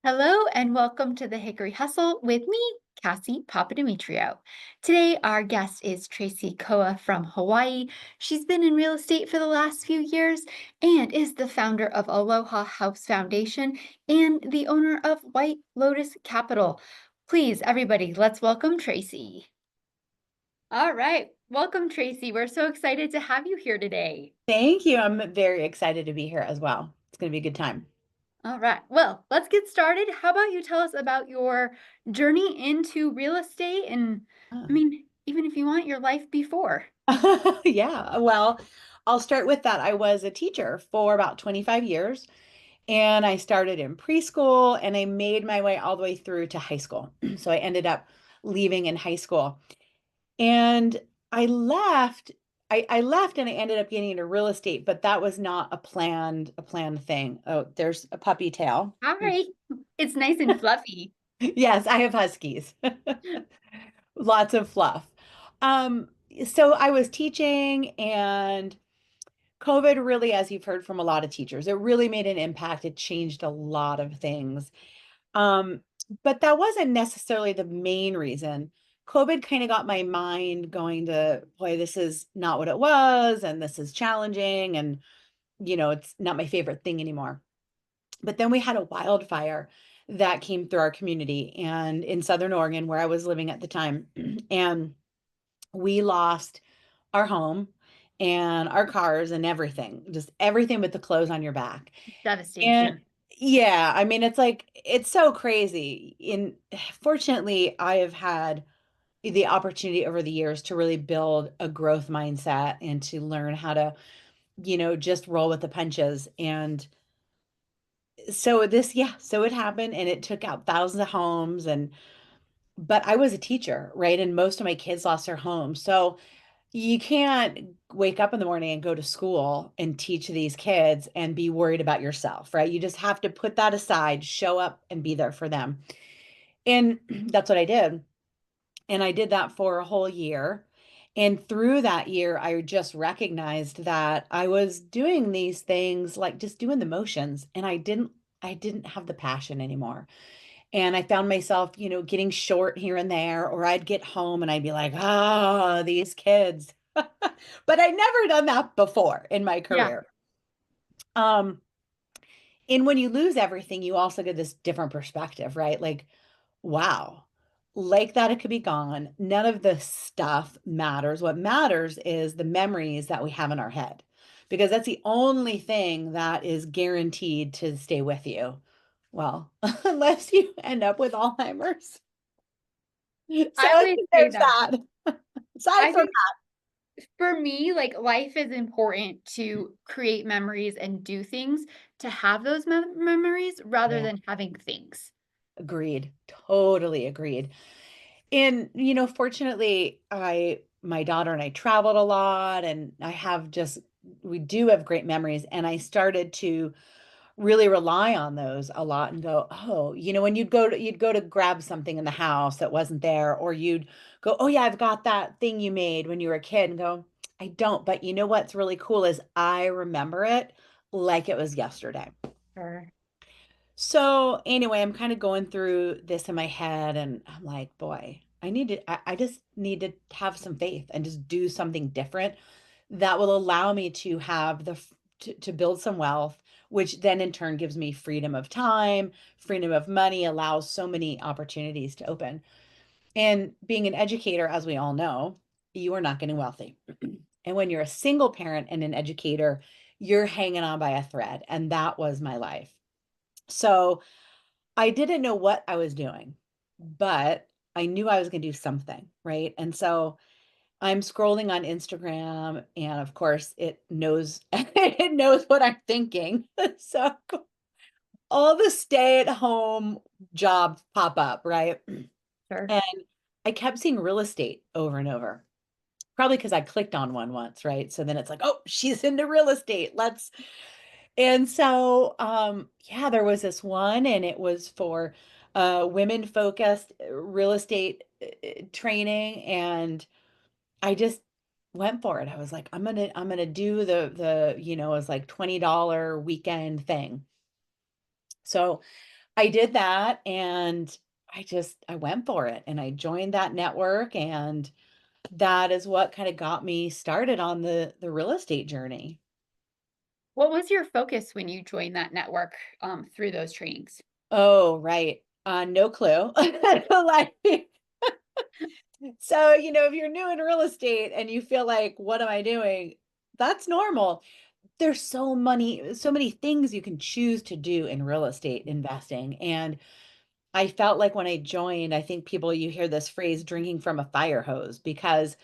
Hello and welcome to the Hickory Hustle with me, Cassie Papademetrio. Today, our guest is Tracy Koa from Hawaii. She's been in real estate for the last few years and is the founder of Aloha House Foundation and the owner of White Lotus Capital. Please, everybody, let's welcome Tracy. All right. Welcome, Tracy. We're so excited to have you here today. Thank you. I'm very excited to be here as well. It's going to be a good time. All right. Well, let's get started. How about you tell us about your journey into real estate and even if you want your life before. Yeah, well, I'll start with that. I was a teacher for about 25 years, and I started in preschool and I made my way all the way through to high school. So I ended up leaving in high school. And I left, I left and I ended up getting into real estate, but that was not a planned thing. Oh, there's a puppy tail. All right. It's nice and fluffy. Yes, I have huskies. Lots of fluff. Um, so I was teaching, and COVID really, as you've heard from a lot of teachers, it really made an impact. It changed a lot of things. Um, but that wasn't necessarily the main reason. COVID kind of got my mind going to, boy, this is not what it was, and this is challenging, and it's not my favorite thing anymore. But then we had a wildfire that came through our community and in Southern Oregon, where I was living at the time. And we lost our home and our cars and everything, just everything but the clothes on your back. And Devastation. yeah, I mean, it's like, it's so crazy. Fortunately, I have had the opportunity over the years to really build a growth mindset and to learn how to, just roll with the punches. And so it happened, and it took out thousands of homes. But I was a teacher, right? And most of my kids lost their homes. So you can't wake up in the morning and go to school and teach these kids and be worried about yourself, right? You just have to put that aside, show up and be there for them. And that's what I did. And I did that for a whole year. And through that year, I just recognized that I was doing these things, like just doing the motions, and I didn't have the passion anymore. And I found myself, getting short here and there, or I'd get home and I'd be like, oh, these kids. But I'd never done that before in my Yeah. career. Um, and when you lose everything, you also get this different perspective, right? Like, wow, like that it could be gone. None of the stuff matters. What matters is the memories that we have in our head, because that's the only thing that is guaranteed to stay with you. Well, unless you end up with Alzheimer's. So I would say there's that. that. Aside I from think for me, like life is important to create memories and do things to have those memories rather yeah, than having things. agreed. Totally agreed. And fortunately, I my daughter and I traveled a lot, and we do have great memories. And I started to really rely on those a lot and go, oh, when you'd go to grab something in the house that wasn't there, or you'd go, oh yeah, I've got that thing you made when you were a kid, and go, I don't, but you know what's really cool is I remember it like it was yesterday. Sure. So anyway, I'm kind of going through this in my head, and I'm like, boy, I just need to have some faith and just do something different that will allow me to have to build some wealth, which then in turn gives me freedom of time, freedom of money, allows so many opportunities to open. And being an educator, as we all know, you are not getting wealthy. And when you're a single parent and an educator, you're hanging on by a thread. And that was my life. So I didn't know what I was doing, but I knew I was going to do something, right? And so I'm scrolling on Instagram, and of course it knows it knows what I'm thinking. So all the stay-at-home jobs pop up, right? Sure. And I kept seeing real estate over and over. Probably because I clicked on one once, right? So then it's like, oh, she's into real estate. Let's And so, yeah, there was this one, and it was for women focused real estate training, and I just went for it. I was like, I'm gonna do it was like $20 weekend thing. So I did that and I went for it and I joined that network and that is what kind of got me started on the real estate journey. What was your focus when you joined that network, through those trainings? Oh, right. No clue. Like, so, if you're new in real estate and you feel like, what am I doing? That's normal. There's so many things you can choose to do in real estate investing. And I felt like when I joined, I think you hear this phrase drinking from a fire hose because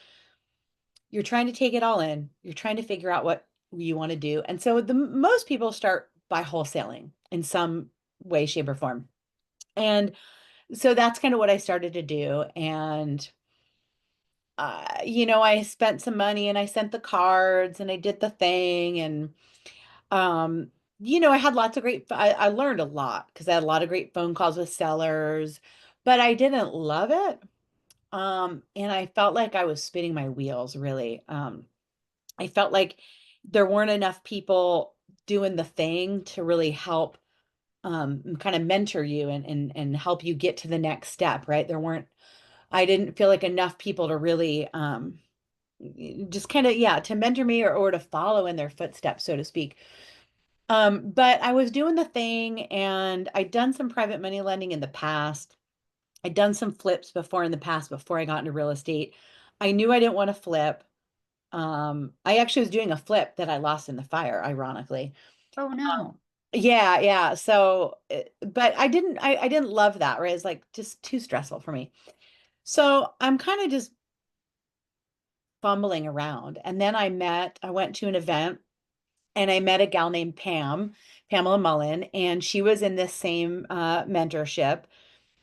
you're trying to take it all in. You're trying to figure out what you want to do. And so most people start by wholesaling in some way, shape, or form. And so that's kind of what I started to do. And I spent some money and I sent the cards and I did the thing. And um, I had lots of I learned a lot because I had a lot of great phone calls with sellers, but I didn't love it. And I felt like I was spinning my wheels, really. I felt like there weren't enough people doing the thing to really help kind of mentor you and help you get to the next step, right? I didn't feel like enough people to really just kind of, yeah, to mentor me or to follow in their footsteps, so to speak. But I was doing the thing and I'd done some private money lending in the past. I'd done some flips before in the past before I got into real estate. I knew I didn't want to flip. I actually was doing a flip that I lost in the fire, ironically. Oh, no. Yeah, yeah. So, but I didn't love that, right? It's like just too stressful for me. So I'm kind of just fumbling around. And then I went to an event and I met a gal named Pamela Mullen, and she was in this same mentorship.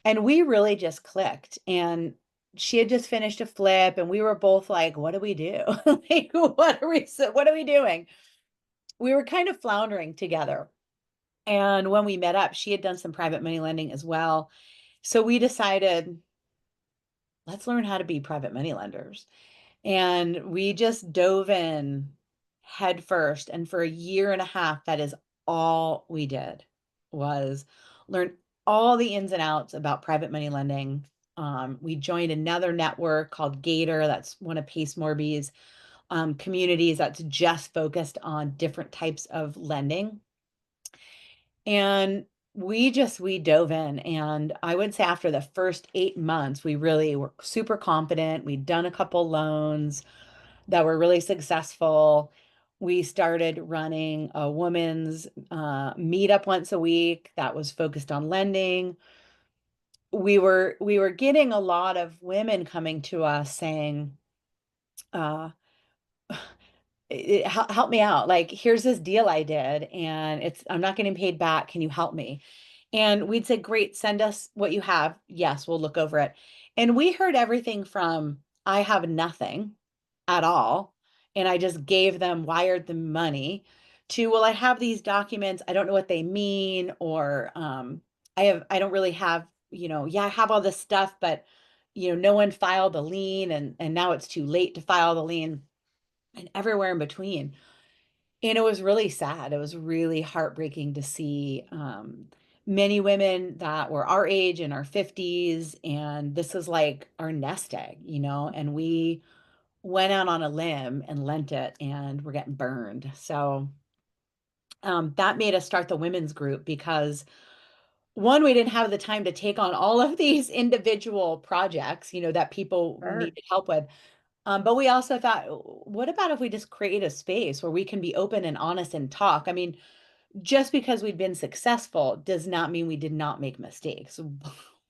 And we really just clicked. And she had just finished a flip, and we were both like, what do we do? Like, what are we doing? We were kind of floundering together. And when we met up, she had done some private money lending as well. So we decided, let's learn how to be private money lenders. And we just dove in head first. And for a year and a half, that is all we did was learn all the ins and outs about private money lending. We joined another network called Gator. That's one of Pace Morby's communities that's just focused on different types of lending. And we dove in. And I would say after the first 8 months, we really were super confident. We'd done a couple loans that were really successful. We started running a women's meetup once a week that was focused on lending. We were getting a lot of women coming to us saying, uh, help me out. Like, here's this deal I did, and I'm not getting paid back. Can you help me? And we'd say, great, send us what you have. Yes, we'll look over it. And we heard everything from, I have nothing at all. And I just wired them money to, well, I have these documents. I don't know what they mean. Or I don't really have, yeah, I have all this stuff, but, no one filed a lien and now it's too late to file the lien and everywhere in between. And it was really sad. It was really heartbreaking to see many women that were our age in our 50s. And this is like our nest egg, and we went out on a limb and lent it and we're getting burned. So that made us start the women's group because one, we didn't have the time to take on all of these individual projects, that people Sure. needed help with. But we also thought, what about if we just create a space where we can be open and honest and talk? I mean, just because we'd been successful does not mean we did not make mistakes.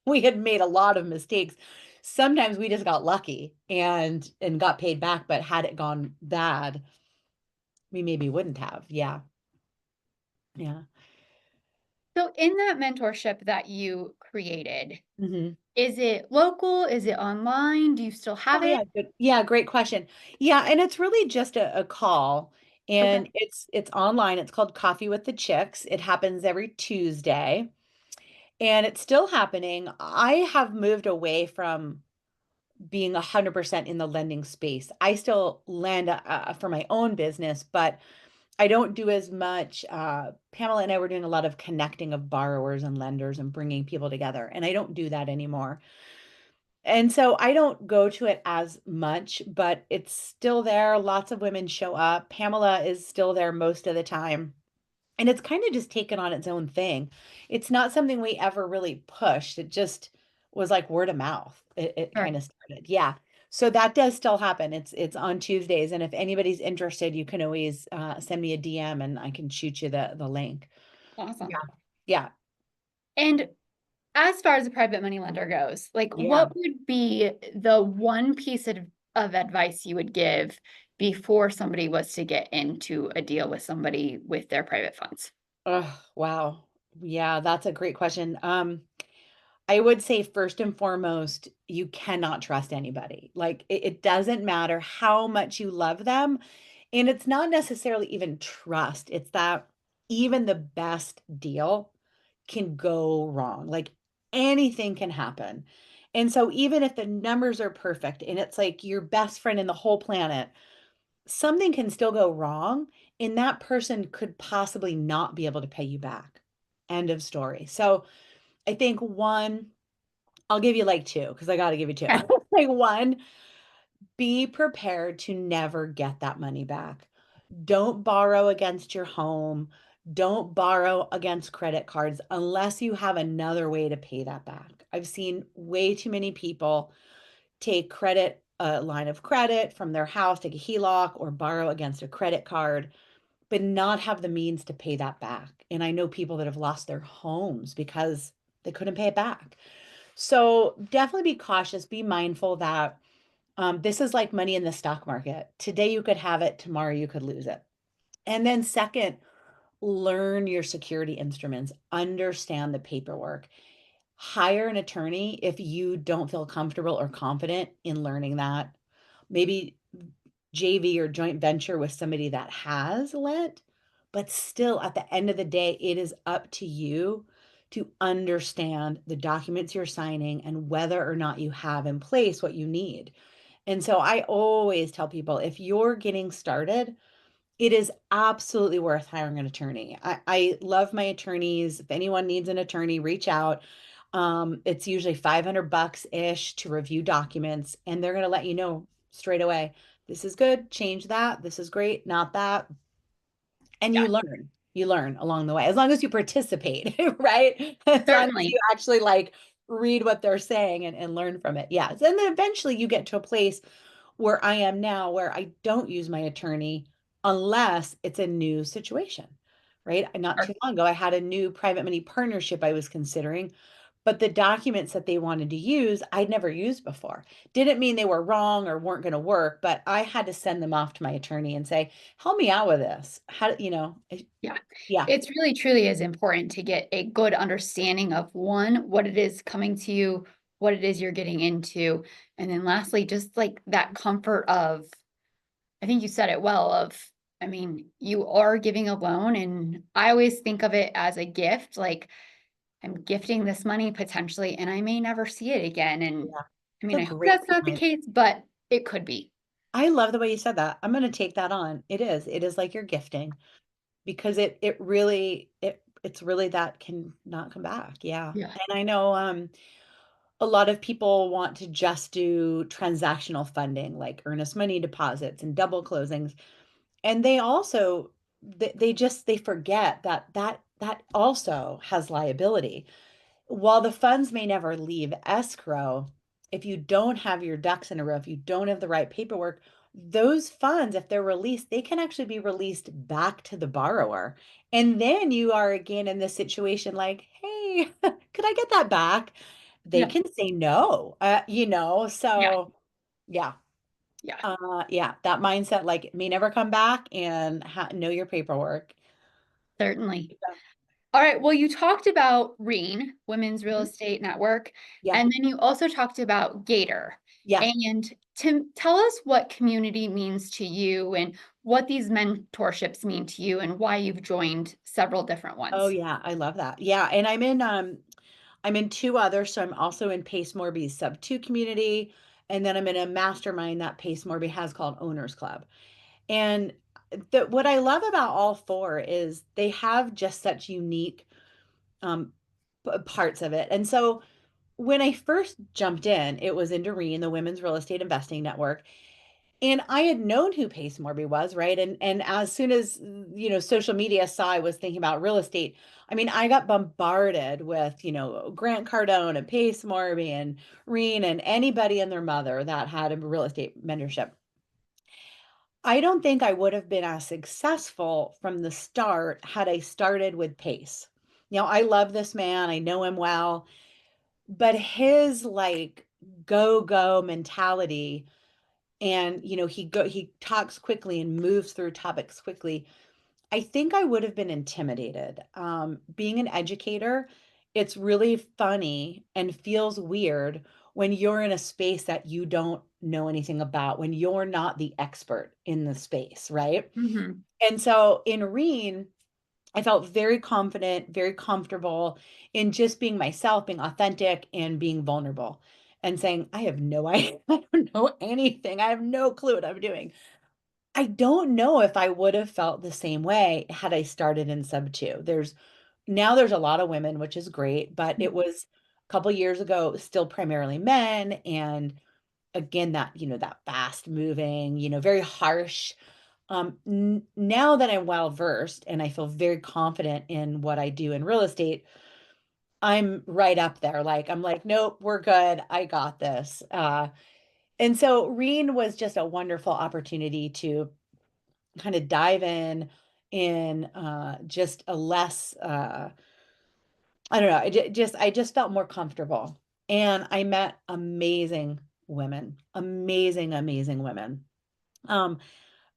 We had made a lot of mistakes. Sometimes we just got lucky and got paid back, but had it gone bad, we maybe wouldn't have. Yeah. Yeah. So in that mentorship that you created, Hmm. is it local? Is it online? Do you still have Oh it? yeah, good. Yeah, great question. Yeah, and it's really just a call Okay. and it's online. It's called Coffee with the Chicks. It happens every Tuesday. And it's still happening. I have moved away from being 100% in the lending space. I still lend for my own business, but I don't do as much. Pamela and I were doing a lot of connecting of borrowers and lenders and bringing people together, and I don't do that anymore. And so I don't go to it as much, but it's still there. Lots of women show up. Pamela is still there most of the time. And it's kind of just taken on its own thing. It's not something we ever really pushed. It just was like word of mouth. It Sure. kind of started. Yeah. So that does still happen. It's on Tuesdays, and if anybody's interested, you can always send me a DM and I can shoot you the link. Yeah. Awesome. Yeah. And as far as a private money lender goes, like Yeah. what would be the one piece of advice you would give before somebody was to get into a deal with somebody with their private funds? Oh, wow. Yeah, that's a great question. I would say first and foremost, you cannot trust anybody. Like it doesn't matter how much you love them. And it's not necessarily even trust. It's that even the best deal can go wrong. Like anything can happen. And so even if the numbers are perfect and it's like your best friend in the whole planet, something can still go wrong and that person could possibly not be able to pay you back. End of story. So I think one, I'll give you like 2 because I got to give you 2. Okay. Like, 1, be prepared to never get that money back. Don't borrow against your home. Don't borrow against credit cards unless you have another way to pay that back. I've seen way too many people take credit, a line of credit from their house, take a HELOC, or borrow against a credit card, but not have the means to pay that back. And I know people that have lost their homes because they couldn't pay it back. So definitely be cautious, be mindful that this is like money in the stock market. Today you could have it, tomorrow you could lose it. And then, second, learn your security instruments, understand the paperwork. Hire an attorney if you don't feel comfortable or confident in learning that. Maybe JV or joint venture with somebody that has lent, but still at the end of the day, it is up to you to understand the documents you're signing and whether or not you have in place what you need. And so I always tell people if you're getting started, it is absolutely worth hiring an attorney. I love my attorneys. If anyone needs an attorney, reach out. It's usually 500 bucks ish to review documents, and they're going to let you know straight away. This is good, change that. This is great, not that. And Yeah, you learn along the way, as long as you participate, right? As long as you certainly. actually like read what they're saying and learn from it. Yeah. And then eventually you get to a place where I am now, where I don't use my attorney unless it's a new situation, right? Not too Sure. long ago, I had a new private money partnership I was considering, but the documents that they wanted to use, I'd never used before. Didn't mean they were wrong or weren't going to work, but I had to send them off to my attorney and say, help me out with this. How, Yeah. yeah, It's really truly is important to get a good understanding of one, what it is coming to you, what it is you're getting into. And then lastly, just like that comfort of, I think you said it well, I mean, you are giving a loan, and I always think of it as a gift. Like I'm gifting this money potentially, and I may never see it again. And yeah. I It's mean, a I hope great that's not the point. case, but it could be. I love the way you said that. I'm going to take that on. It is. It is like you're gifting because it really it's really that can not come back. Yeah. Yeah. And I know a lot of people want to just do transactional funding like earnest money deposits and double closings, and they also they just they forget that that also has liability. While the funds may never leave escrow, if you don't have your ducks in a row, if you don't have the right paperwork, those funds, if they're released, they can actually be released back to the borrower. And then you are again in this situation like, hey, could I get that back? They Yeah. can say no, Yeah. so yeah. Yeah. Yeah, that mindset like may never come back and know your paperwork. Certainly. All right. Well, you talked about REAN, Women's Real Mhm. Estate Network, Yeah, and then you also talked about Gator. yeah. And to tell us what community means to you and what these mentorships mean to you and why you've joined several different Oh ones. yeah, I love that. Yeah, and I'm in 2 others, so I'm also in Pace Morby's sub 2 community, and then I'm in a mastermind that Pace Morby has called Owners Club. And what I love about all four is they have just such unique um, parts of it. And so when I first jumped in, it was in Doreen, the Women's Real Estate Investing Network. And I had known who Pace Morby was, right? And as soon as social media saw I was thinking about real estate, I mean, I got bombarded with, Grant Cardone and Pace Morby and Reen and anybody and their mother that had a real estate mentorship. I don't think I would have been as successful from the start had I started with Pace. I love this man, I know him well, but his like go mentality, and he talks quickly and moves through topics quickly. I think I would have been intimidated. Being an educator, it's really funny and feels weird when you're in a space that you don't know anything about, when you're not the expert in the space, right? Mhm. And so in Reen, I felt very confident, very comfortable in just being myself, being authentic, and being vulnerable and saying, I have no idea. I don't know anything. I have no clue what I'm doing. I don't know if I would have felt the same way had I started in sub two. There's a lot of women, which is great, but it was a couple years ago, still primarily men. And again, that fast moving, very harsh. Now that I'm well versed and I feel very confident in what I do in real estate, I'm right up there. Like, I'm like, nope, we're good. I got this. And so Reen was just a wonderful opportunity to kind of dive in just a less I don't know, I just felt more comfortable. And I met amazing women, amazing women. Um,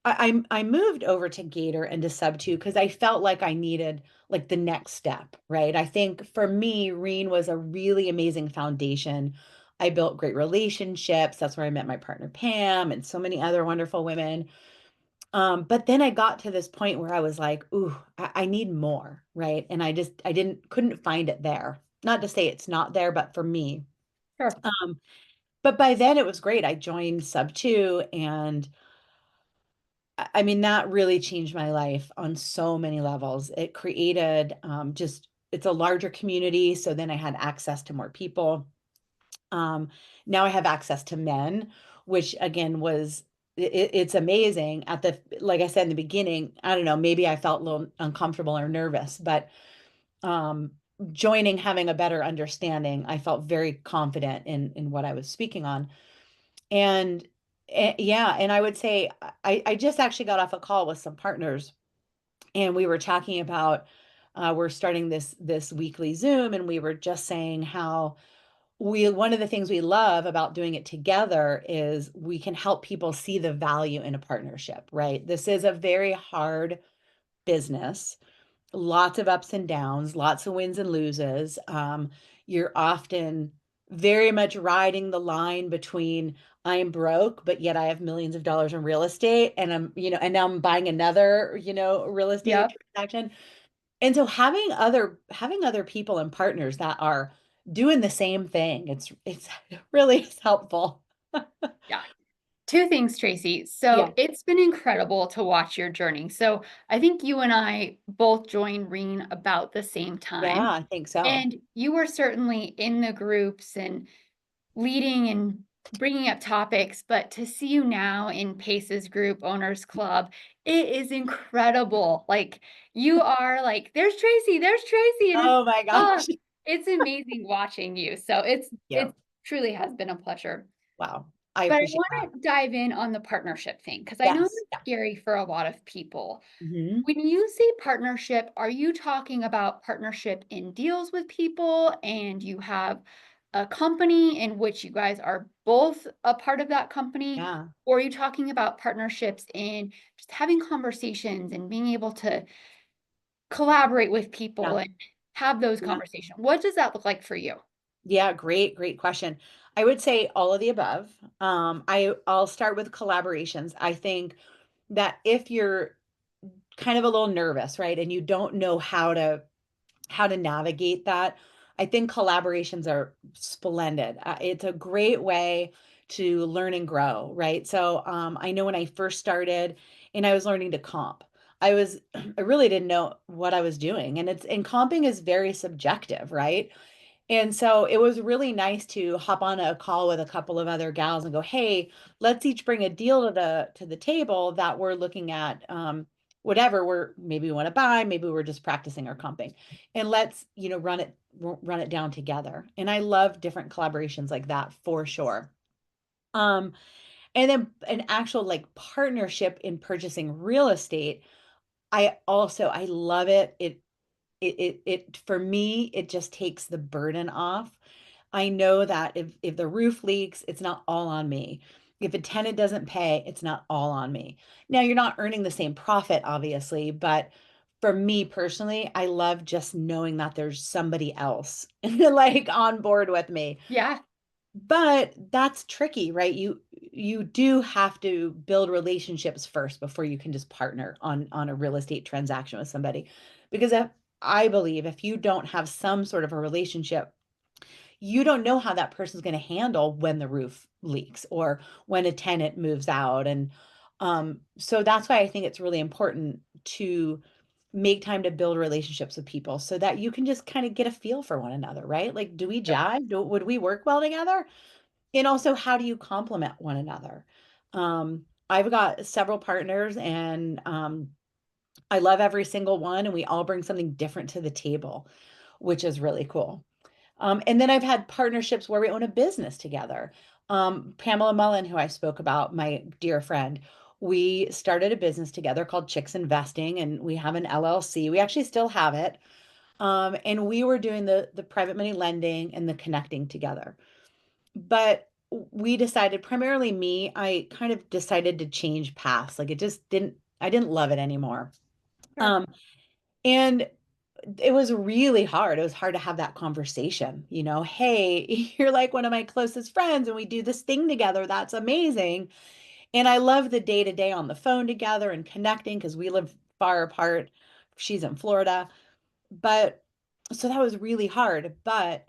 I moved over to Gator and to Sub 2 because I felt like I needed like the next step, right? I think for me, Reen was a really amazing foundation. I built great relationships. That's where I met my partner Pam and so many other wonderful women. But then I got to this point where I was like, ooh, I need more, right? And I couldn't find it there. Not to say it's not there, but for me. Sure. But by then it was great. I joined Sub 2, and I mean, that really changed my life on so many levels. It created it's a larger community. So then I had access to more people. Um, Now I have access to men, which again it's amazing. Like I said in the beginning, I don't know, maybe I felt a little uncomfortable or nervous, but um, joining, having a better understanding, I felt very confident in what I was speaking on. And yeah, and I would say I just actually got off a call with some partners, and we were talking about we're starting this weekly Zoom, and we were just saying how we one of the things we love about doing it together is we can help people see the value in a partnership, right? This is a very hard business, lots of ups and downs, lots of wins and loses. You're often very much riding the line between I'm broke, but yet I have millions of dollars in real estate, and and now I'm buying another, real estate Yep. transaction. And so having other people and partners that are doing the same thing, it's really is helpful. Yeah. Two things, Tracy. Yeah. So it's been incredible to watch your journey. So I think you and I both joined Reen about the same Yeah, time. I think so. And you were certainly in the groups and leading and bringing up topics, but to see you now in Pace's group owners club, it is incredible. Like you are like, there's Tracy, and Oh my gosh. it's amazing watching you. So Yeah. it truly has been a pleasure. Wow. I But I appreciate that. want to dive in on the partnership thing because I know Yes. it's Yeah. scary for a lot of people. Hmm. When you say partnership, are you talking about partnership in deals with people and you have a company in which you guys are both a part of that company? Yeah. Or are you talking about partnerships in just having conversations and being able to collaborate with people Yeah. and have those Yeah. conversations? What does that look like for you? Yeah, great question. I would say all of the above. I'll start with collaborations. I think that if you're kind of a little nervous, right, and you don't know how to navigate that, I think collaborations are splendid. It's a great way to learn and grow, right? So I know when I first started, and I was learning to comp. I was I really didn't know what I was doing, and comping is very subjective, right? And so it was really nice to hop on a call with a couple of other gals and go, "Hey, let's each bring a deal to the table that we're looking at, whatever we're maybe we want to buy, maybe we're just practicing our comping, and let's run it down together." And I love different collaborations like that for sure. Um, and then an actual like partnership in purchasing real estate. I love it. It for me, it just takes the burden off. I know that if the roof leaks, it's not all on me. If a tenant doesn't pay, it's not all on me. Now, you're not earning the same profit, obviously, but for me personally, I love just knowing that there's somebody else like on board with me. Yeah. But that's tricky, right? You do have to build relationships first before you can just partner on a real estate transaction with somebody. Because I believe if you don't have some sort of a relationship, you don't know how that person's going to handle when the roof leaks or when a tenant moves out. And so that's why I think it's really important to make time to build relationships with people so that you can just kind of get a feel for one another, right? Like, do we jive? Would we work well together? And also, how do you complement one another? I've got several partners, and I love every single one, and we all bring something different to the table, which is really cool. And then I've had partnerships where we own a business together. Pamela Mullen, who I spoke about, my dear friend, we started a business together called Chicks Investing, and we have an LLC. We actually still have it. And we were doing the private money lending and the connecting together. But we decided, primarily me, I kind of decided to change paths. Like I didn't love it anymore. Sure. Um, and it was really hard. It was hard to have that conversation, hey, you're like one of my closest friends and we do this thing together. That's amazing. And I love the day to day on the phone together and connecting because we live far apart. She's in Florida. But so that was really hard. But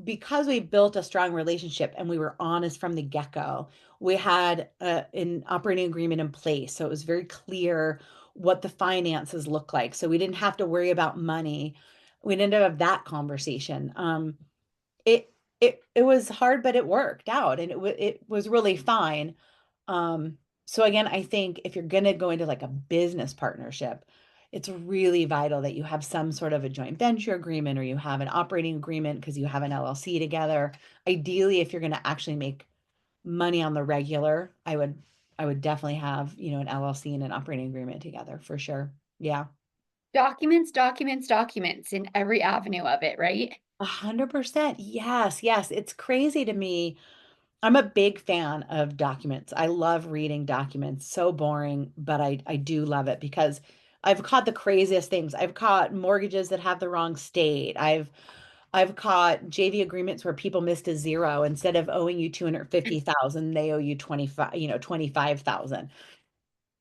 because we built a strong relationship and we were honest from the get-go, we had an operating agreement in place. So it was very clear what the finances look like. So we didn't have to worry about money. We didn't have that conversation. It it was hard, but it worked out and it was really fine. So again, I think if you're going to go into like a business partnership, it's really vital that you have some sort of a joint venture agreement or you have an operating agreement because you have an LLC together. Ideally, if you're going to actually make money on the regular, I would definitely have, an LLC and an operating agreement together for sure. Yeah. Documents, documents, documents in every avenue of it, right? 100%. Yes, yes. It's crazy to me. I'm a big fan of documents. I love reading documents. So boring, but I do love it because I've caught the craziest things. I've caught mortgages that have the wrong state. I've caught JV agreements where people missed a zero. Instead of owing you 250,000, they owe you 25, 25,000.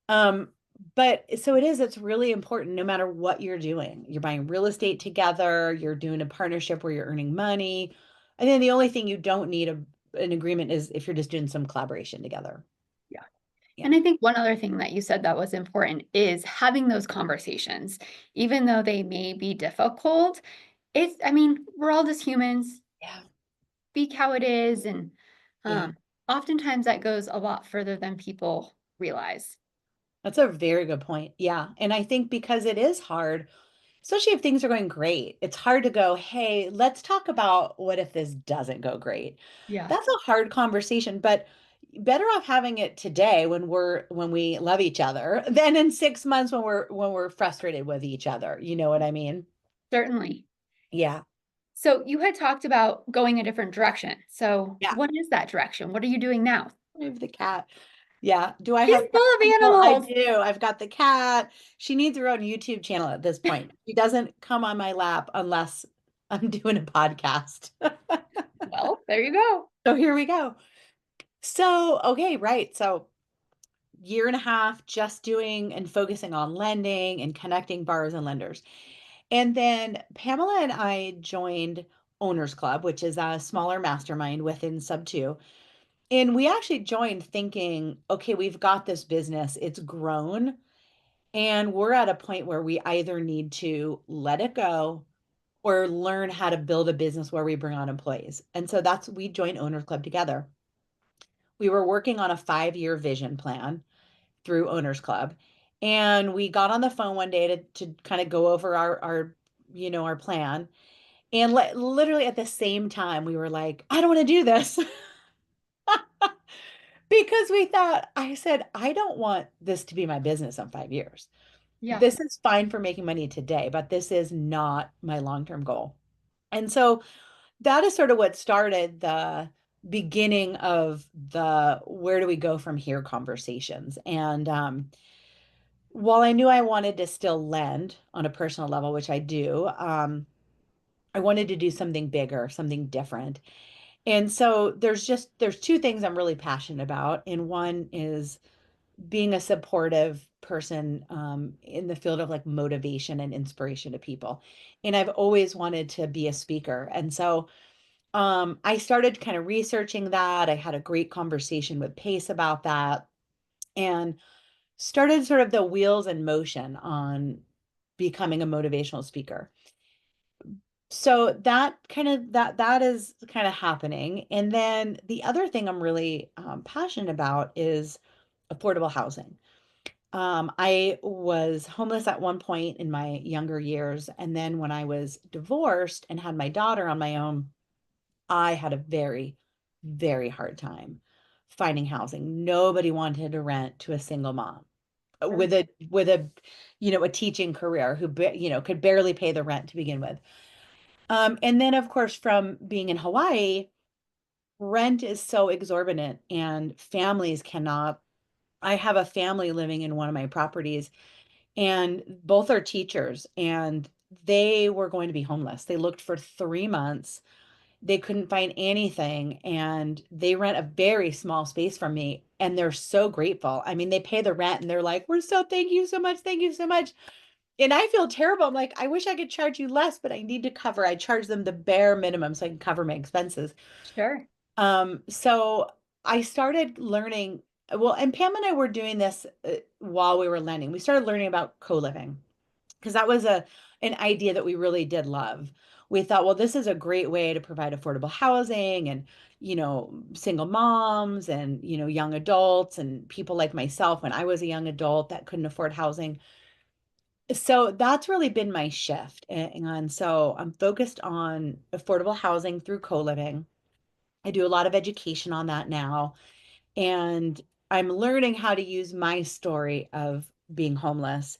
Um, but so it's really important no matter what you're doing. You're buying real estate together, you're doing a partnership where you're earning money. And then the only thing you don't need an agreement is if you're just doing some collaboration together. Yeah. Yeah. And I think one other thing that you said that was important is having those conversations, even though they may be difficult. I mean, we're all just humans, Yeah. speak how it is. And Yeah. um, oftentimes that goes a lot further than people realize. That's a very good point. Yeah. And I think because it is hard, especially if things are going great, it's hard to go, hey, let's talk about what if this doesn't go great. Yeah. That's a hard conversation, but better off having it today when we love each other than in 6 months when we're frustrated with each other. You know what I mean? Certainly. Yeah. So you had talked about going a different direction. So Yeah. what is that direction? What are you doing now? I have the cat. Yeah. Do I She's have full of pets? No, I animals. do. I've got the cat. She needs her own YouTube channel at this point. She doesn't come on my lap unless I'm doing a podcast. Well, there you go. So here we go. So, okay, right. So, year and a half just doing and focusing on lending and connecting borrowers and lenders. And then Pamela and I joined Owners Club, which is a smaller mastermind within Sub 2. And we actually joined thinking, okay, we've got this business, it's grown, and we're at a point where we either need to let it go or learn how to build a business where we bring on employees. And so we joined Owners Club together. We were working on a 5-year vision plan through Owners Club. And we got on the phone one day to kind of go over our plan. And literally at the same time, we were like, I don't want to do this. Because I said, I don't want this to be my business in 5 years. Yeah. This is fine for making money today, but this is not my long-term goal. And so that is sort of what started the beginning of the where do we go from here conversations. And while I knew I wanted to still lend on a personal level, which I do, I wanted to do something bigger, something different. And so there's two things I'm really passionate about. And one is being a supportive person in the field of like motivation and inspiration to people. And I've always wanted to be a speaker. And so I started kind of researching that. I had a great conversation with Pace about that and started sort of the wheels in motion on becoming a motivational speaker. So that is kind of happening. And then the other thing I'm really passionate about is affordable housing. I was homeless at one point in my younger years, and then when I was divorced and had my daughter on my own, I had a very, very hard time finding housing. Nobody wanted to rent to a single mom Sure. with a teaching career who could barely pay the rent to begin with. And then of course from being in Hawaii, rent is so exorbitant and families cannot. I have a family living in one of my properties and both are teachers and they were going to be homeless. They looked for 3 months. They couldn't find anything and they rent a very small space from me and they're so grateful. I mean, they pay the rent and they're like, "We're so thank you so much. Thank you so much." And I feel terrible. I'm like, "I wish I could charge you less, but I need to cover. I charge them the bare minimum so I can cover my expenses." Sure. So I started learning, well, and Pam and I were doing this while we were lending. We started learning about co-living because that was an idea that we really did love. We thought, well, this is a great way to provide affordable housing and, single moms and, young adults and people like myself when I was a young adult that couldn't afford housing. So that's really been my shift. And so I'm focused on affordable housing through co-living. I do a lot of education on that now. And I'm learning how to use my story of being homeless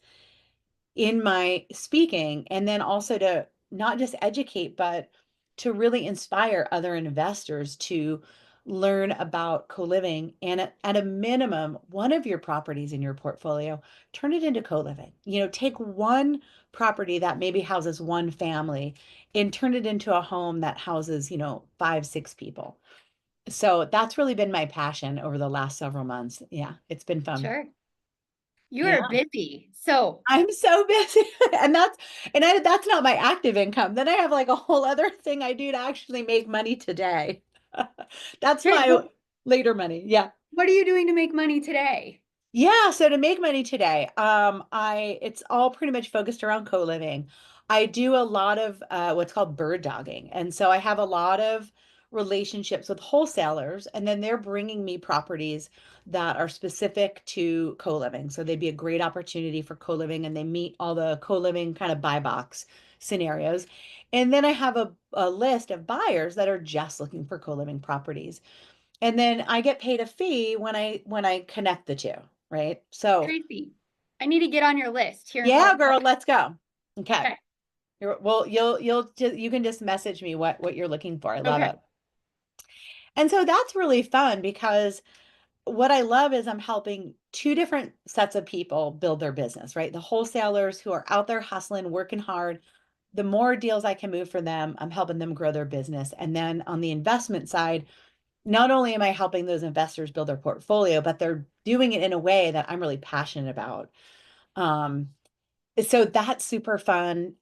in my speaking and then also to not just educate but to really inspire other investors to learn about co-living and at a minimum one of your properties in your portfolio turn it into co-living, take one property that maybe houses one family and turn it into a home that houses 5 6 people. So that's really been my passion over the last several months. Yeah, it's been fun. Sure. You Yeah. are busy. So, I'm so busy. That's not my active income. Then I have like a whole other thing I do to actually make money today. That's great. my later money. Yeah. What are you doing to make money today? Yeah, so to make money today, it's all pretty much focused around co-living. I do a lot of what's called bird dogging. And so I have a lot of relationships with wholesalers, and then they're bringing me properties that are specific to co-living. So they'd be a great opportunity for co-living, and they meet all the co-living kind of buy box scenarios. And then I have a list of buyers that are just looking for co-living properties. And then I get paid a fee when I connect the two, right? So, Tracy, I need to get on your list here in yeah, Florida. girl, let's go. Okay. Okay. Well, you can just message me what you're looking for. I love Okay. it. And so that's really fun because what I love is I'm helping two different sets of people build their business, right? The wholesalers who are out there hustling, working hard. The more deals I can move for them, I'm helping them grow their business. And then on the investment side, not only am I helping those investors build their portfolio, but they're doing it in a way that I'm really passionate about. Um, so that's super fun.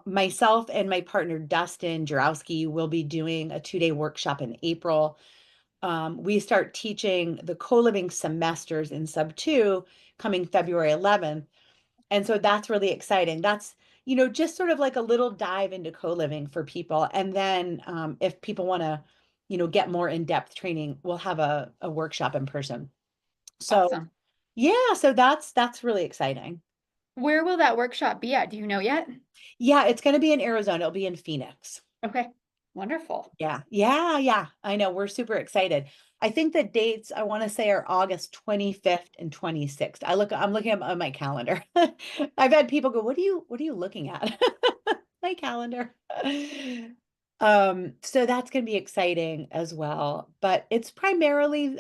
Myself and my partner, Dustin Jarowski, will be doing a 2-day workshop in April We start teaching the co-living semesters in sub two coming February 11th. And so that's really exciting. That's, just sort of like a little dive into co-living for people. And then if people want to, get more in-depth training, we'll have a workshop in person. So Awesome. yeah, so that's really exciting. Where will that workshop be at? Do you know yet? Yeah, it's going to be in Arizona. It'll be in Phoenix. Okay. Wonderful. Yeah. Yeah, yeah. I know. We're super excited. I think the dates I want to say are August 25th and 26th. I'm looking at my calendar. I've had people go, what are you looking at? My calendar. So that's going to be exciting as well. But it's primarily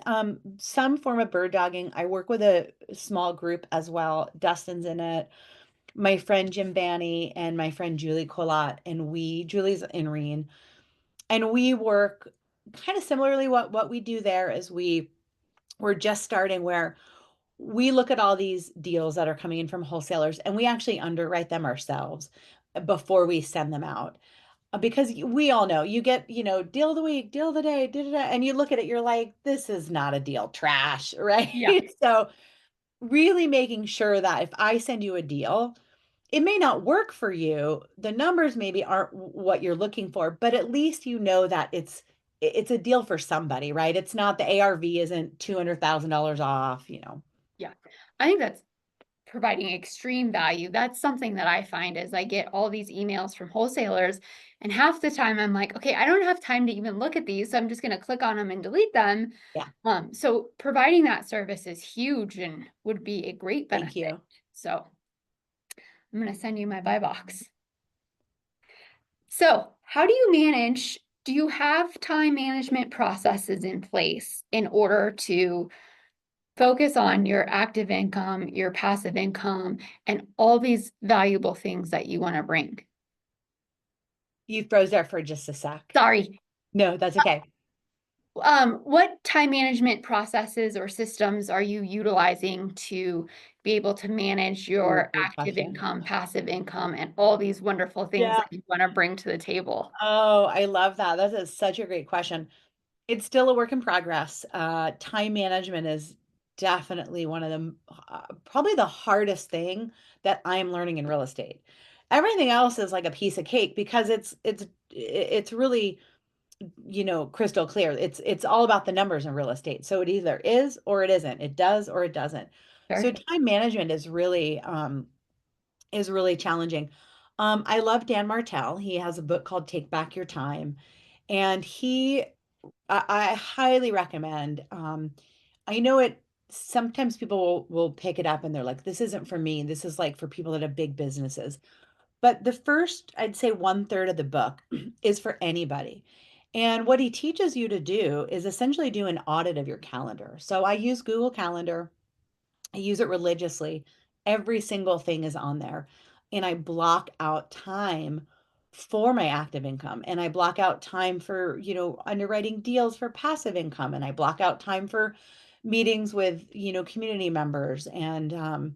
some form of bird dogging. I work with a small group as well. Dustin's in it, my friend Jim Banny and my friend Julie Collat, and Julie's in Reen, and we work kind of similarly. What we do there is we're just starting where we look at all these deals that are coming in from wholesalers and we actually underwrite them ourselves before we send them out. Because we all know you get, deal of the week, deal of the day, da, da, da, and you look at it, you're like, this is not a deal, trash, right? Yeah. So really making sure that if I send you a deal, it may not work for you. The numbers maybe aren't what you're looking for, but at least you know that it's a deal for somebody, right? It's not the ARV isn't $200,000 off. Yeah. I think that's providing extreme value. That's something that I find as I get all these emails from wholesalers, and half the time I'm like, okay, I don't have time to even look at these, so I'm just going to click on them and delete them. Yeah. So providing that service is huge and would be a great Thank benefit. you. So I'm going to send you my buy box. So how do you manage? Do you have time management processes in place in order to focus on your active income, your passive income, and all these valuable things that you want to bring? You froze there for just a sec. Sorry. No, that's okay. What time management processes or systems are you utilizing to be able to manage Ooh, your great active question. income, passive income, and all these wonderful things Yeah. that you want to bring to the table? Oh, I love that. Such a great question. It's still a work in progress. Time management is definitely one of the probably the hardest thing that I'm learning in real estate. Everything else is like a piece of cake because it's really, crystal clear. It's all about the numbers in real estate. So it either is or it isn't. It does or it doesn't. Sure. So time management is really challenging. I love Dan Martell. He has a book called Take Back Your Time, and I highly recommend. I know it. Sometimes people will pick it up and they're like, "This isn't for me. This is like for people that have big businesses." But the first, I'd say 1/3 of the book is for anybody. And what he teaches you to do is essentially do an audit of your calendar. So I use Google Calendar. I use it religiously. Every single thing is on there. And I block out time for my active income. And I block out time for, underwriting deals for passive income. And I block out time for meetings with, community members and,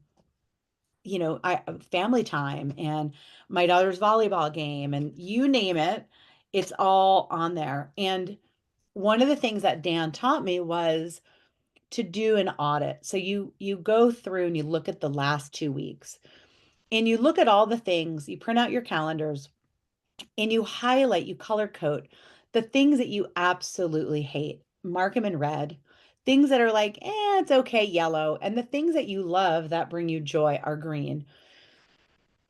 family time and my daughter's volleyball game and you name it, it's all on there. And one of the things that Dan taught me was to do an audit. So you go through and you look at the last 2 weeks and you look at all the things, you print out your calendars and you highlight, you color code the things that you absolutely hate. Mark them in red. Things that are like, it's okay, yellow. And the things that you love that bring you joy are green.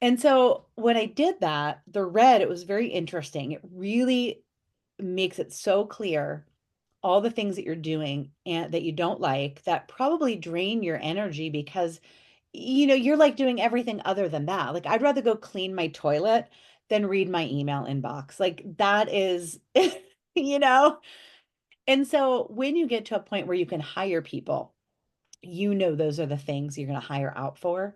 And so when I did that, the red, it was very interesting. It really makes it so clear all the things that you're doing and that you don't like that probably drain your energy because you're like doing everything other than that. Like I'd rather go clean my toilet than read my email inbox. Like that is you know. And so when you get to a point where you can hire people, those are the things you're going to hire out for.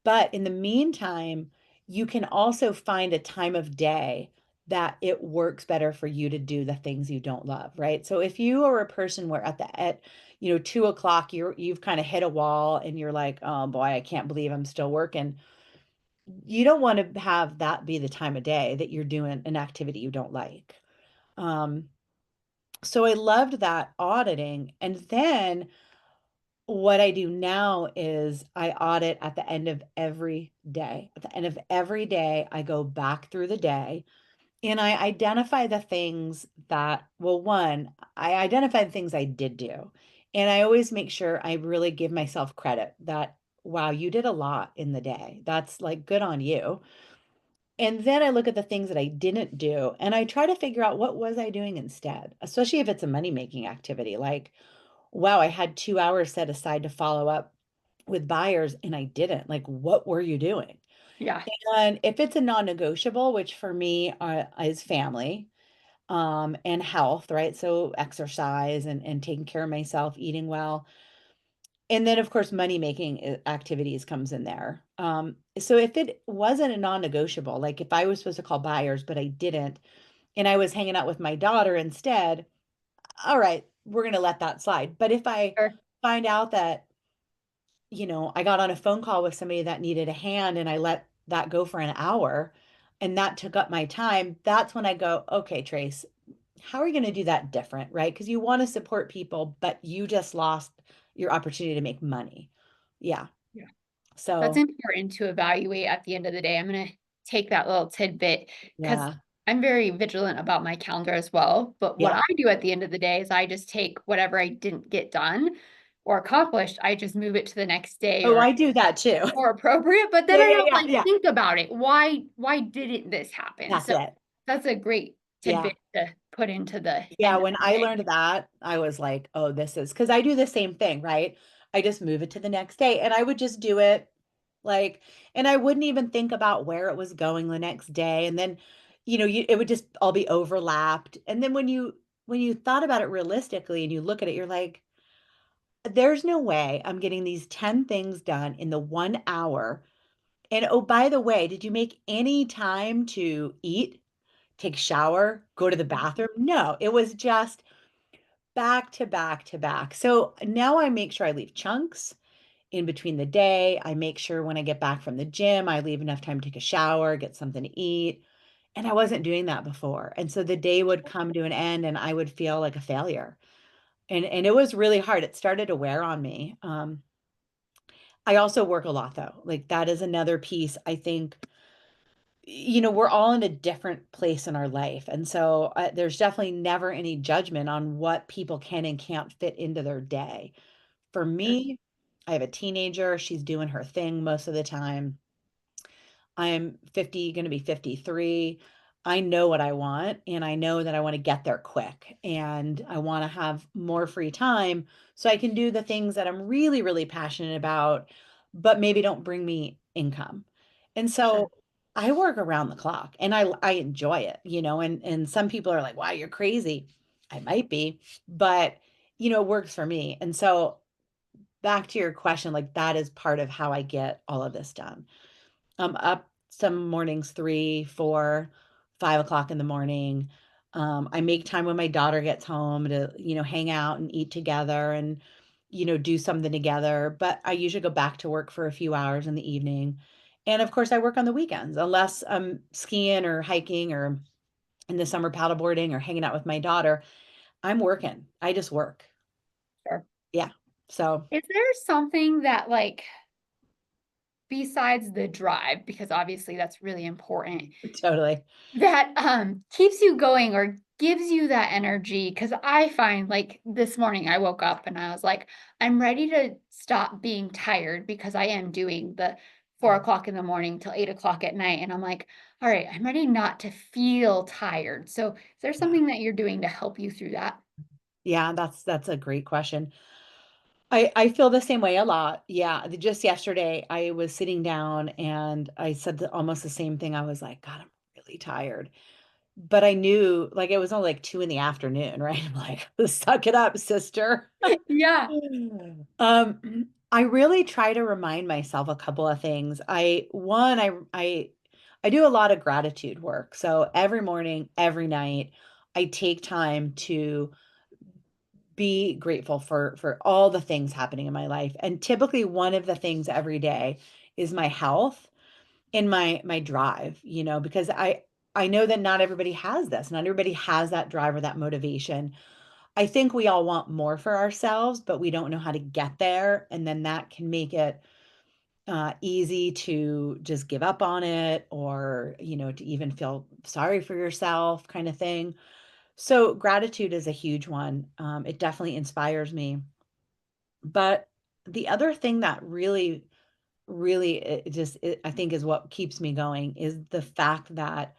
But in the meantime, you can also find a time of day that it works better for you to do the things you don't love, right? So if you are a person where at 2 o'clock you've kind of hit a wall and you're like, oh boy, I can't believe I'm still working. You don't want to have that be the time of day that you're doing an activity you don't like. Um, So I loved that auditing. And then what I do now is I audit at the end of every day. At the end of every day, I go back through the day and I identify the things that, well, one, I identify the things I did do. And I always make sure I really give myself credit that, wow, you did a lot in the day. That's like good on you. And then I look at the things that I didn't do and I try to figure out what was I doing instead, especially if it's a money-making activity. Like, wow, I had 2 hours set aside to follow up with buyers and I didn't. Like, what were you doing? Yeah. And if it's a non-negotiable, which for me is family, and health, right? So exercise and taking care of myself, eating well. And then of course money making activities comes in there. So if it wasn't a non-negotiable, like if I was supposed to call buyers but I didn't and I was hanging out with my daughter instead, all right, we're going to let that slide. But if I Sure. find out that, I got on a phone call with somebody that needed a hand and I let that go for an hour and that took up my time, that's when I go, okay, Trace, how are you going to do that different, right? Because you want to support people, but you just lost your opportunity to make money. Yeah. Yeah. That's So, important to evaluate at the end of the day. I'm going to take that little tidbit because yeah. I'm very vigilant about my calendar as well. But what Yeah. I do at the end of the day is I just take whatever I didn't get done or accomplished, I just move it to the next day Oh, or I do that too. more appropriate. But then Yeah, I yeah, don't yeah, like yeah. think about it. Why didn't this happen? That's So it. that's a great Yeah. tidbit to put into the Yeah, end of when the I day. learned that, I was like, "Oh, this is," because I do the same thing, right? I just move it to the next day, and I would just do it, like, and I wouldn't even think about where it was going the next day, and then, it would just all be overlapped, and then when you thought about it realistically and you look at it, you're like, "There's no way I'm getting these 10 things done in the 1 hour, and, oh, by the way, did you make any time to eat, take a shower, go to the bathroom?" No, it was just back to back to back. So now I make sure I leave chunks in between the day. I make sure when I get back from the gym, I leave enough time to take a shower, get something to eat. And I wasn't doing that before. And so the day would come to an end and I would feel like a failure. And it was really hard. It started to wear on me. I also work a lot though. Like that is another piece. I think, we're all in a different place in our life. And so there's definitely never any judgment on what people can and can't fit into their day. For Sure. me, I have a teenager, she's doing her thing most of the time. I'm 50, gonna be 53. I know what I want, and I know that I wanna get there quick, and I wanna have more free time so I can do the things that I'm really, really passionate about, but maybe don't bring me income. And Sure. so I work around the clock, and I enjoy it, and some people are like, "Wow, you're crazy." I might be, but, it works for me. And so back to your question, like, that is part of how I get all of this done. I'm up some mornings 3, 4, 5 o'clock in the morning. I make time when my daughter gets home to, hang out and eat together and, do something together, but I usually go back to work for a few hours in the evening. And, of course, I work on the weekends unless I'm skiing or hiking or in the summer paddleboarding or hanging out with my daughter. I'm working. I just work. Sure. Yeah. So, Is there something that like besides the drive, because obviously that's really important, totally. that, keeps you going or gives you that energy? Because I find, like, this morning I woke up and I was like, "I'm ready to stop being tired," because I am doing the 4 o'clock in the morning till 8 o'clock at night, and I'm like, "Alright, I'm ready not to feel tired." So, is there Yeah. something that you're doing to help you through that? Yeah, that's a great question. I feel the same way a lot. Yeah, just yesterday, I was sitting down and I said almost the same thing. I was like, "God, I'm really tired." But I knew, like, it was only like 2 in the afternoon, right? I'm like, "Suck it up, sister." Yeah, I really try to remind myself a couple of things. I do a lot of gratitude work. So every morning, every night, I take time to be grateful for all the things happening in my life. And typically one of the things every day is my health and my drive, because I know that not everybody has this. Not everybody has that drive or that motivation. I think we all want more for ourselves, but we don't know how to get there. And then that can make it easy to just give up on it or, to even feel sorry for yourself kind of thing. So gratitude is a huge one. It definitely inspires me. But the other thing that really I think is what keeps me going is the fact that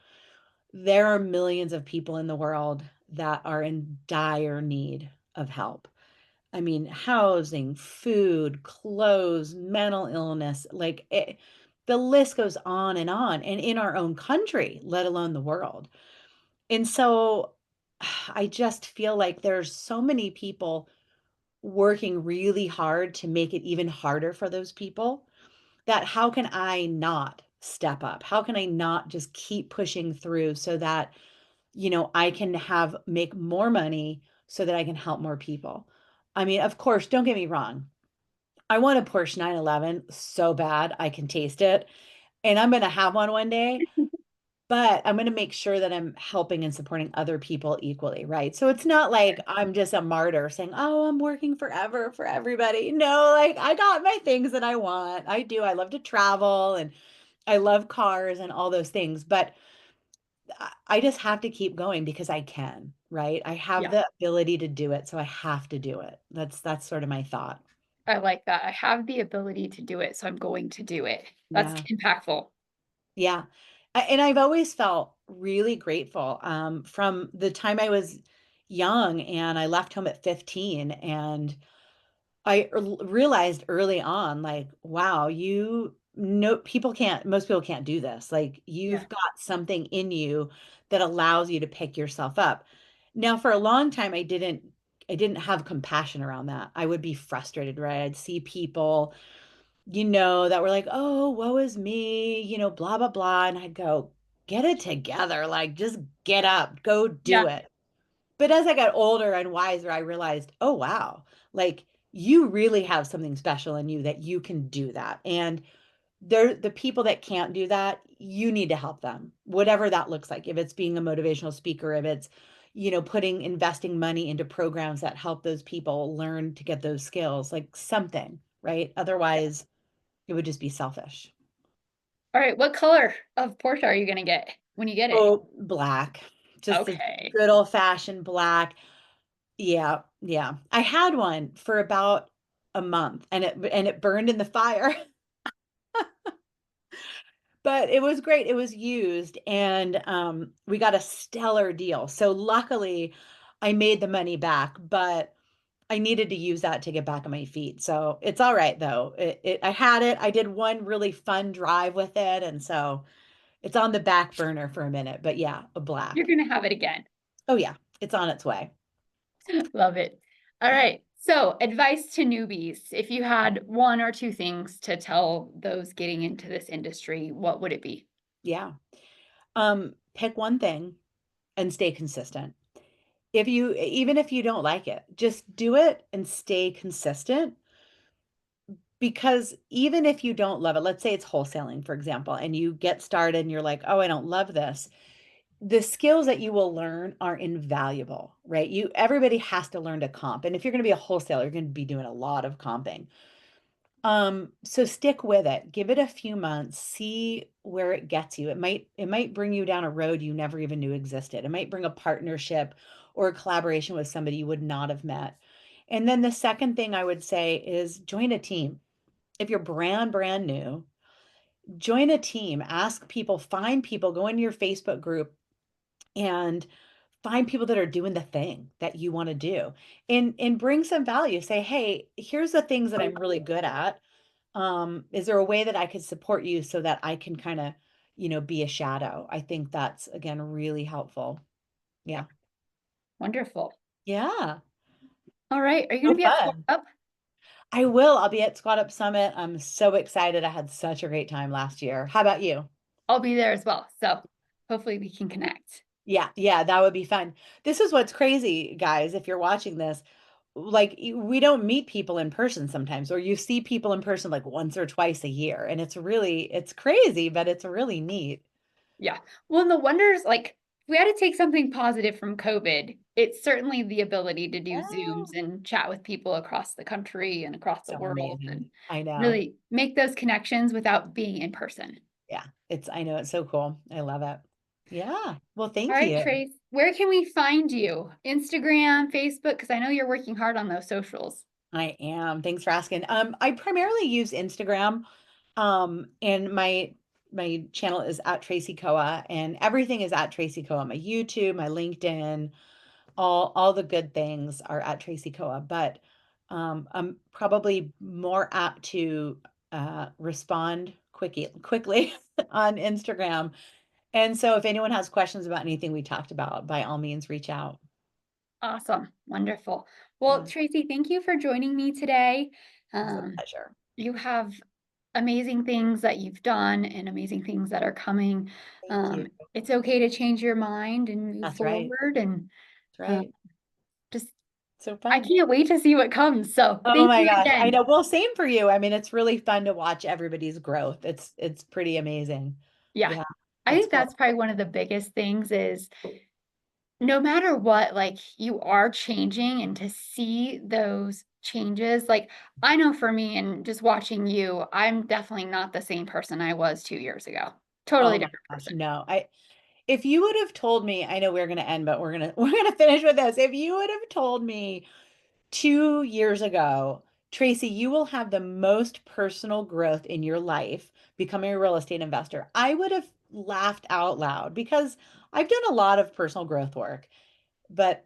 there are millions of people in the world that are in dire need of help. I mean, housing, food, clothes, mental illness, the list goes on and in our own country, let alone the world. And so I just feel like there's so many people working really hard to make it even harder for those people that how can I not step up? How can I not just keep pushing through so that, I can make more money so that I can help more people? I mean, of course, don't get me wrong. I want a Porsche 911 so bad I can taste it, and I'm gonna have one day, but I'm gonna make sure that I'm helping and supporting other people equally, right? So it's not like I'm just a martyr saying, "Oh, I'm working forever for everybody." No, like I got my things that I want. I do. I love to travel and I love cars and all those things, but I just have to keep going because I can, right? I have Yeah, the ability to do it, so I have to do it. That's sort of my thought. I like that. I have the ability to do it, so I'm going to do it. That's Yeah. impactful. Yeah. And I've always felt really grateful from the time I was young and I left home at 15 and realized early on, like, wow, most people can't do this. Like, Yeah. you've got something in you that allows you to pick yourself up. Now, for a long time, I didn't have compassion around that. I would be frustrated, right? I'd see people, that were like, oh, woe is me, blah, blah, blah. And I'd go, get it together. Like, just get up, go do Yeah. it. But as I got older and wiser, I realized, oh, wow, like you really have something special in you that you can do that. And the people that can't do that, you need to help them, whatever that looks like. If it's being a motivational speaker, if it's, investing money into programs that help those people learn to get those skills, like something, right? Otherwise, it would just be selfish. All right. What color of Porsche are you gonna get when you get it? Oh, black. Just a Okay. good old fashioned black. Yeah, yeah. I had one for about a month and it burned in the fire. But it was great. It was used and we got a stellar deal. So luckily I made the money back, but I needed to use that to get back on my feet. So it's all right though. I had it. I did one really fun drive with it and so it's on the back burner for a minute, but yeah, a You're black. gonna have it again. Oh yeah, it's on its way. Love it. All right. So, advice to newbies. If you had one or two things to tell those getting into this industry, what would it be? Yeah. Pick one thing and stay consistent. Even if you don't like it, just do it and stay consistent because even if you don't love it, let's say it's wholesaling, for example, and you get started and you're like, "Oh, I don't love this." The skills that you will learn are invaluable, right? Everybody has to learn to comp. And if you're going to be a wholesaler, you're going to be doing a lot of comping. So stick with it. Give it a few months, see where it gets you. It might bring you down a road you never even knew existed. It might bring a partnership or a collaboration with somebody you would not have met. And then the second thing I would say is join a team. If you're brand new, join a team, ask people, find people, go into your Facebook group and find people that are doing the thing that you want to do and bring some value. Say, hey, here's the things that I'm really good at. Is there a way that I could support you so that I can kind of, be a shadow? I think that's again really helpful. Yeah. Yeah. Wonderful. Yeah. All right. Are you going So to be at Square fun. Up? I will. I'll be at Squad Up Summit. I'm so excited. I had such a great time last year. How about you? I'll be there as well. So hopefully we can connect. Yeah, yeah, that would be fun. This is what's crazy, guys, if you're watching this. Like we don't meet people in person sometimes, or you see people in person like once or twice a year, and it's crazy, but it's really neat. Yeah. Well, and the wonders, like we had to take something positive from COVID, it's certainly the ability to do Yeah. Zooms and chat with people across the country and across the So world amazing. and I know. really make those connections without being in person. Yeah. I know it's so cool. I love it. Yeah. Well, All thank right, you. Trace, where can we find you? Instagram, Facebook? Because I know you're working hard on those socials. I am. Thanks for asking. I primarily use Instagram. And my channel is at Tracy Koa, and everything is at Tracy Koa. My YouTube, my LinkedIn, all the good things are at Tracy Koa. But I'm probably more apt to respond quickly on Instagram. And so if anyone has questions about anything we talked about, by all means, reach out. Awesome. Wonderful. Well, Yeah, Tracy, thank you for joining me today. it was a Um, pleasure. you have amazing things that you've done and amazing things that are coming. Thank you. It's okay to change your mind and move That's right. forward and That's um, right. just, So I fun. can't wait to see what comes. So Oh thank my you gosh. I again. know. Well, same for you. I mean, it's really fun to watch everybody's growth. It's pretty amazing. Yeah. Yeah, I that's think cool. that's probably one of the biggest things is no matter what, like you are changing and to see those changes, like I know for me and just watching you, I'm definitely not the same person I was 2 years ago. Totally Oh my different gosh. person. No. If you would have told me, I know we're gonna end, but we're gonna finish with this. If you would have told me 2 years ago, Tracy, you will have the most personal growth in your life becoming a real estate investor, I would have laughed out loud because I've done a lot of personal growth work. But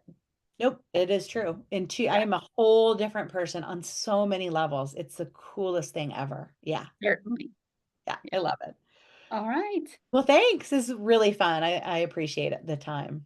nope, it is true. I Yeah, am a whole different person on so many levels. It's the coolest thing ever. Yeah. certainly. Yeah. I Yeah. love it. All right. Well, thanks. This is really fun. I appreciate it, the time.